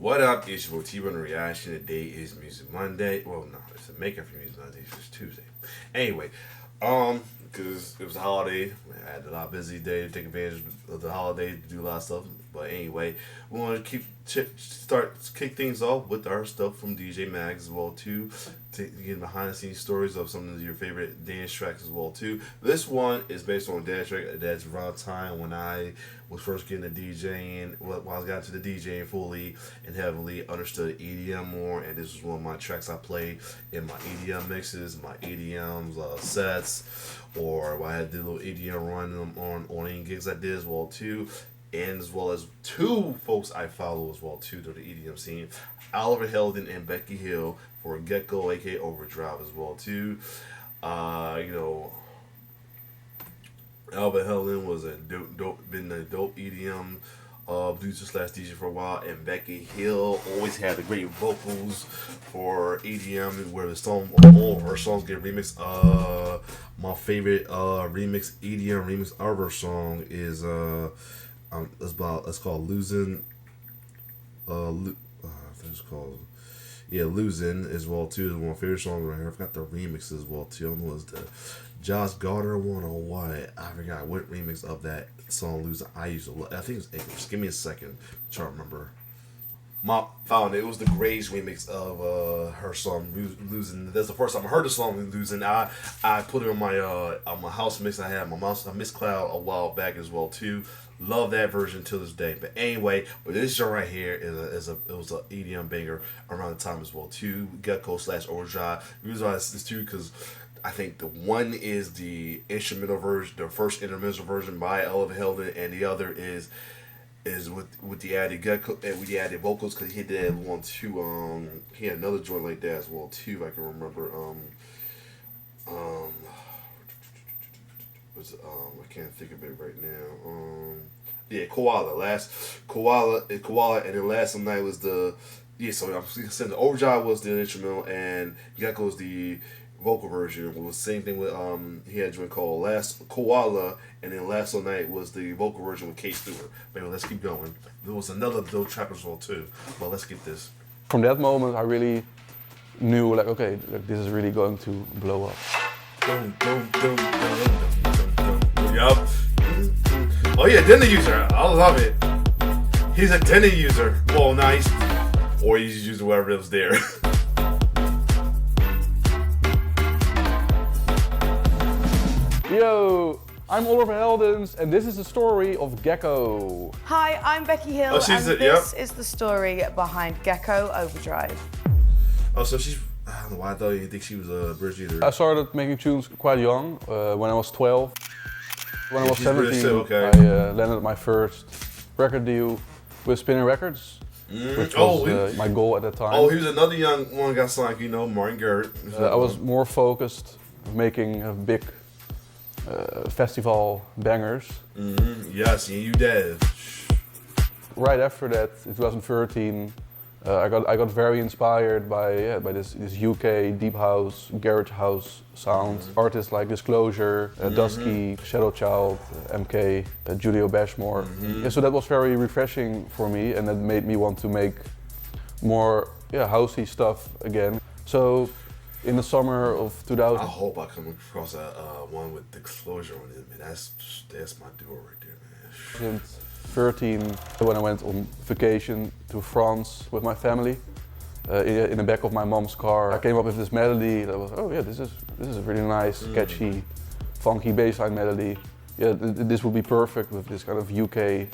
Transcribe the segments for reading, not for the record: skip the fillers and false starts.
What up? It's your T1 Reaction. Today is Music Monday. Well, no, it's a makeup for Music Monday. It's Tuesday. Anyway, because it was a holiday, I had a lot of busy day to take advantage of the holiday to do a lot of stuff. But anyway, we want to kick things off with our stuff from DJ Mags as well too. Get behind the scenes stories of some of your favorite dance tracks as well too. This one is based on a dance track that's around time when I was first getting into DJing. When I got into the DJing fully and heavily, understood EDM more, and this was one of my tracks I played in my EDM mixes, my EDM sets, or when I had the little EDM run on any gigs I did as well too. And as well as two folks I follow as well too to the EDM scene, Oliver Heldens and Becky Hill for Gecko, aka Overdrive as well too. Oliver Heldens was been a dope EDM producer slash DJ for a while, and Becky Hill always had the great vocals for EDM, where all her songs get remixed. My favorite EDM remix of her song is it's called Losing. I think it's called Losing as well too. Is one of my favorite songs right here. I forgot the remix as well too. I don't know, it's the Josh Gardner one or what. I forgot what remix of that song Losing I used to love. I think it's English. Give me a second. I'm trying to remember. Found it. It was the Graves remix of her song Losing. That's the first time I heard the song Losing. I put it on my house mix. I had my Miss Cloud a while back as well too. Love that version to this day. But anyway, this show right here was an EDM banger around the time as well too. Gecko / Overdrive. The reason why it's too because I think the one is the instrumental version, the first instrumental version by Oliver Heldens, and the other is with the added Gecko and with the added vocals, because he did one too. He had another joint like that as well too. I can remember. I can't think of it right now. Koala, and then last night was the So I'm saying the Overdrive was the instrumental, and Gecko's the vocal version. It was the same thing with he had a joint called Last Koala, and then Last Night was the vocal version with Kate Stewart. But anyway, let's keep going. There was another dope track as well too. But let's get this. From that moment, I really knew okay, this is really going to blow up. Yup. Oh yeah, Tinder user. I love it. He's a Tinder user. Well, nice. Or he's using whatever was there. Yo, I'm Oliver Heldens, and this is the story of Gecko. Hi, I'm Becky Hill, and this is the story behind Gecko Overdrive. Oh, so she's... I don't know why I thought you think she was a British either. I started making tunes quite young, when I was 12. When I was 17, I landed my first record deal with Spinning Records, which was my goal at that time. Oh, he was another young one got signed, Martin Garrett. I was more focused on making big festival bangers. Yes, and you did. Right after that, in 2013, I got very inspired by this UK deep house, garage house sound. Artists like Disclosure, Dusky, Shadow Child, MK, Julio Bashmore. Yeah, so that was very refreshing for me, and that made me want to make more housey stuff again. So in the summer of 2000, I hope I come across one with Disclosure on it, man. That's my duo right there, man. 2013, when I went on vacation to France with my family, in the back of my mom's car, I came up with this melody that was, this is a really nice, catchy, funky bassline melody. Yeah, this would be perfect with this kind of UK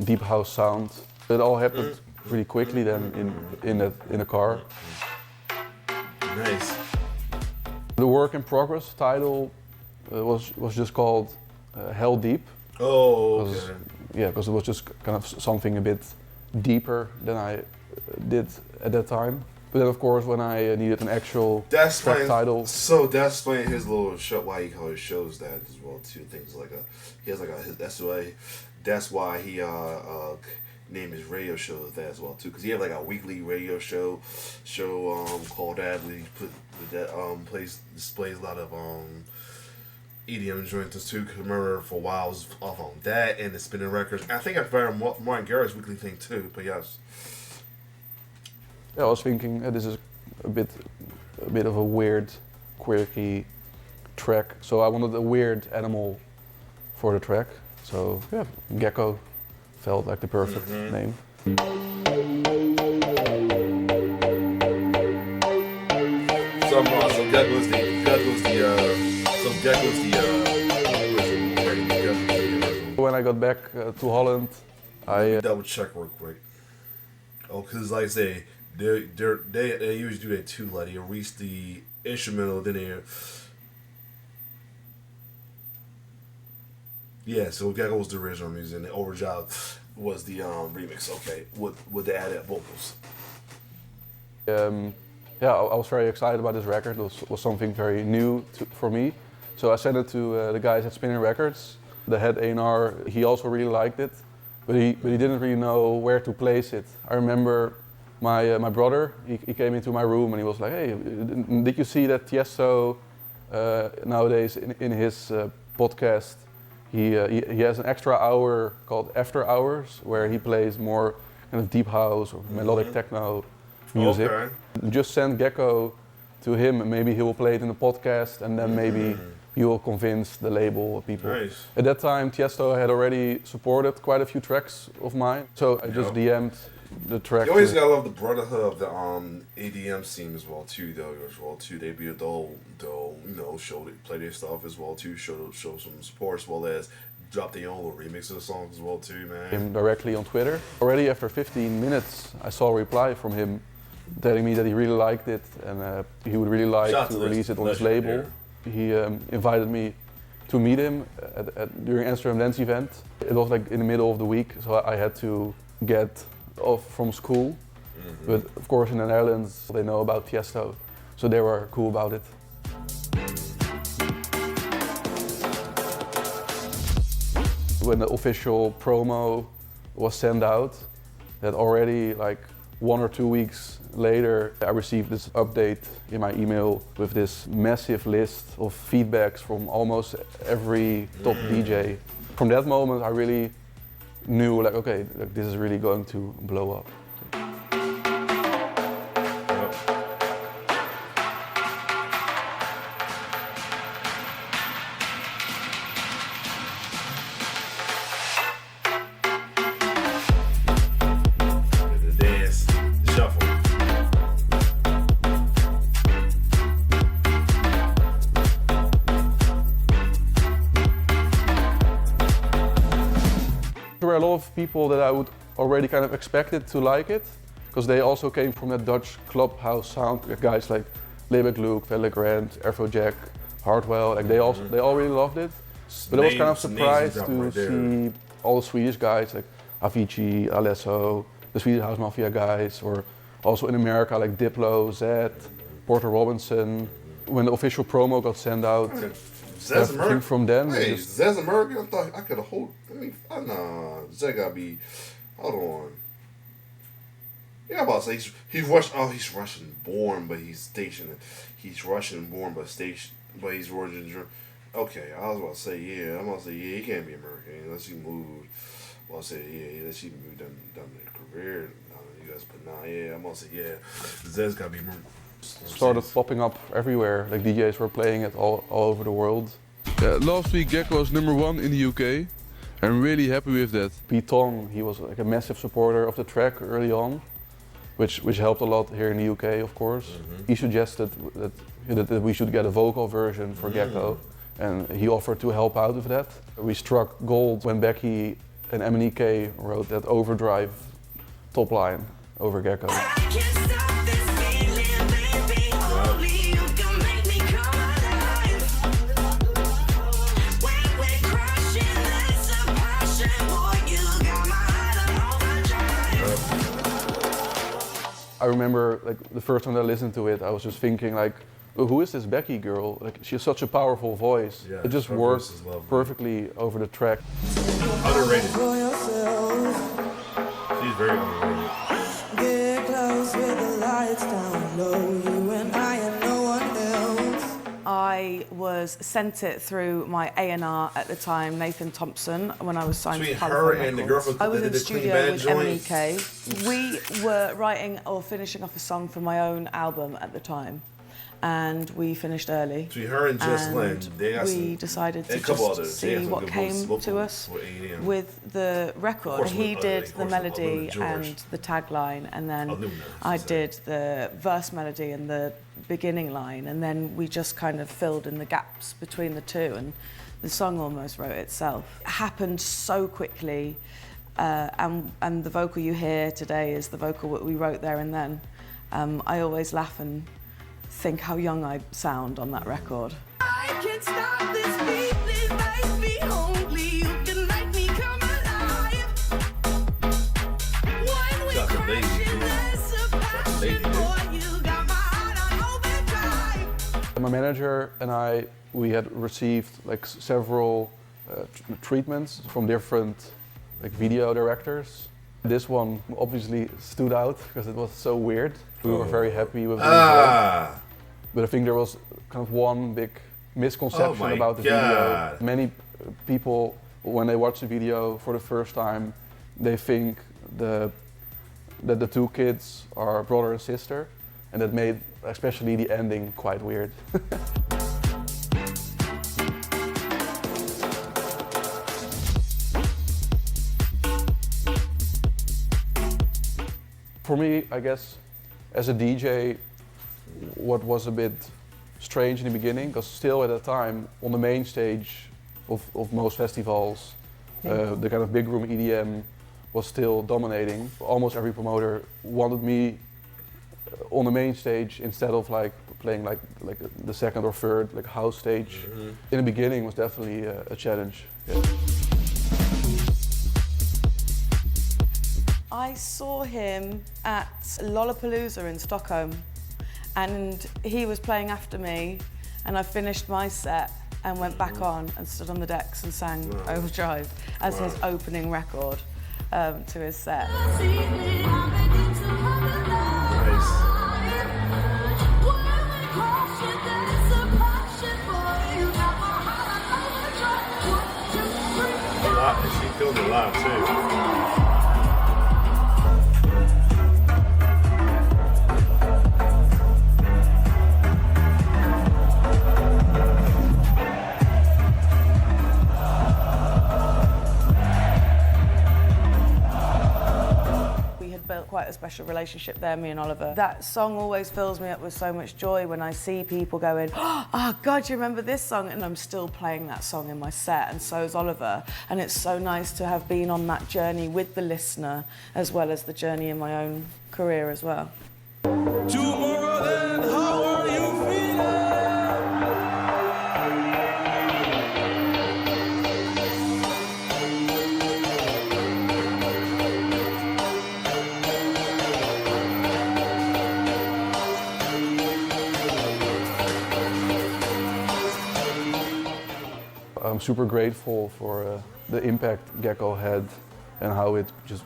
deep house sound. It all happened really quickly then in the car. Nice. The work in progress title was just called Hell Deep. Oh, okay. Yeah, because it was just kind of something a bit deeper than I did at that time. But then, of course, when I needed an actual track title, so that's explaining his little show, why he always shows that as well too. Things like he has that's why he named his radio show that as well too. Because he had like a weekly radio show called that, where he displays a lot of EDM joints too. Cause remember for a while I was off on that and the Spinning Records. I think I found Martin Garrett's weekly thing too. But yes. Yeah, I was thinking this is a bit of a weird, quirky track. So I wanted a weird animal for the track. So yeah, Gecko felt like the perfect name. So Gecko's the When I got back to Holland, I double check real quick. Oh, because like I say, they usually do that too. Like they release the instrumental, then they. Yeah, so Gecko was the original music, and the Overdrive was the remix. Okay, with the added vocals. Yeah, I was very excited about this record. It was something very new for me. So I sent it to the guys at Spinning Records. The head A&R, he also really liked it, but he didn't really know where to place it. I remember my brother, he came into my room and he was like, "Hey, did you see that Tiesto nowadays in his podcast, he has an extra hour called After Hours, where he plays more kind of deep house or melodic techno music. Okay. Just send Gecko to him and maybe he will play it in the podcast and then maybe he will convince the label people." Nice. At that time, Tiesto had already supported quite a few tracks of mine, so I just DM'd the track. You always gotta love the brotherhood of the ADM scene as well too. They be they'll play their stuff as well too. Show some support as well as drop their own little remix of the songs as well too, man. Him directly on Twitter. Already after 15 minutes, I saw a reply from him telling me that he really liked it and he would really like to release it on his label. He invited me to meet him during Amsterdam Dance event. It was like in the middle of the week, so I had to get off from school. But of course in the Netherlands they know about Tiesto, so they were cool about it. When the official promo was sent out, that already like 1 or 2 weeks later, I received this update in my email with this massive list of feedbacks from almost every top DJ. From that moment, I really knew like, okay, like, this is really going to blow up. There were a lot of people that I would already kind of expected to like it, because they also came from that Dutch clubhouse sound. Guys like Lebeck Luke, Velle Grant, Afrojack, Hardwell, like they all really loved it. But I was kind of surprised to see all the Swedish guys like Avicii, Alesso, the Swedish House Mafia guys, or also in America like Diplo, Zed, Porter Robinson. When the official promo got sent out, Zed's American. From then, hey, Zed's American. I thought I could have hold. Nah, Zed gotta be. Hold on. Yeah, I'm about to say he's Russian. Oh, he's Russian born, but he's stationed. He's Russian born, but stationed. But he's Russian. Okay, I was about to say yeah. I'm about to say yeah. He can't be American unless he moved. Well, I say yeah. Unless he moved done their career. You guys, but nah, yeah. I'm about to say yeah. Zed's gotta be American. Started popping up everywhere, like DJs were playing it all over the world. Last week Gecko was #1 in the UK. I'm really happy with that. Pete Tong, he was like a massive supporter of the track early on, which helped a lot here in the UK, of course. He suggested that we should get a vocal version for Gecko, and he offered to help out with that. We struck gold when Becky and MNEK wrote that Overdrive top line over Gecko. I remember like the first time I listened to it, I was just thinking like, oh, who is this Becky girl? Like she has such a powerful voice. Yeah, it just works perfectly over the track. Underrated. She's very underrated. Get close with the lights down low, you and I and no one else. I was was sent it through my A&R at the time, Nathan Thompson, when I was signed to Between Polyphone her and the Records. girl from I was that in did the Clean studio Band with joint. MEK. We were writing or finishing off a song for my own album at the time, and we finished early. Between her and Jess Lynn, they got we some, decided to and a couple just others. They see had some what good came vocals to us for A&M. with the record. course, He with, did of the course, with melody George. and the tagline, and then Alumna, I she said. did the verse melody and the beginning line, and then we just kind of filled in the gaps between the two, and the song almost wrote itself. It happened so quickly, and the vocal you hear today is the vocal that we wrote there and then. I always laugh and think how young I sound on that record. I can't stop this feeling, make me hungry. You can make me come alive. When we Shout out to crash Lady, in too. this Shout out to Lady, passion, boy, you got my heart on overdrive. My manager and I, we had received like several treatments from different like video directors. This one obviously stood out because it was so weird. We were very happy with the result. But I think there was kind of one big misconception Oh my about the God. video. Many people, when they watch the video for the first time, they think that the two kids are brother and sister, and that made especially the ending quite weird. For me, I guess, as a DJ, what was a bit strange in the beginning, because still at that time, on the main stage of most festivals, the kind of big room EDM was still dominating. Almost every promoter wanted me on the main stage instead of like playing like the second or third like house stage. In the beginning, it was definitely a challenge. Yeah. I saw him at Lollapalooza in Stockholm, and he was playing after me, and I finished my set and went back on and stood on the decks and sang Overdrive as his opening record to his set. She filmed it live too. Quite a special relationship there, me and Oliver. That song always fills me up with so much joy when I see people going, oh God, you remember this song? And I'm still playing that song in my set, and so is Oliver. And it's so nice to have been on that journey with the listener, as well as the journey in my own career as well. Tomorrow then, how are you feeling? I'm super grateful for the impact Gecko had and how it just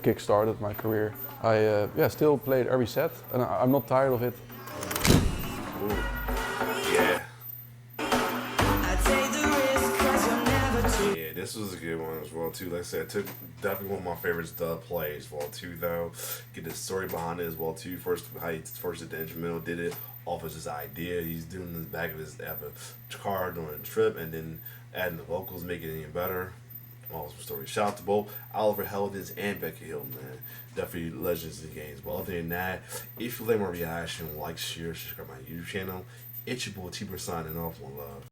kick-started my career. I still play it every set, and I'm not tired of it. Ooh. Yeah. Yeah, this was a good one as well too. Like I said, took definitely one of my favorites to play as well too though. Get the story behind it as well too. First, how he first did the instrumental, did it off of his idea. He's doing the back of his car during the trip, and then adding the vocals, making it even better. Awesome story. Shout out to both Oliver Heldens and Becky Hilton, man. Definitely legends in the games. But other than that, if you like my reaction, like, share, subscribe to my YouTube channel. It's your boy T-Bird signing off. One love.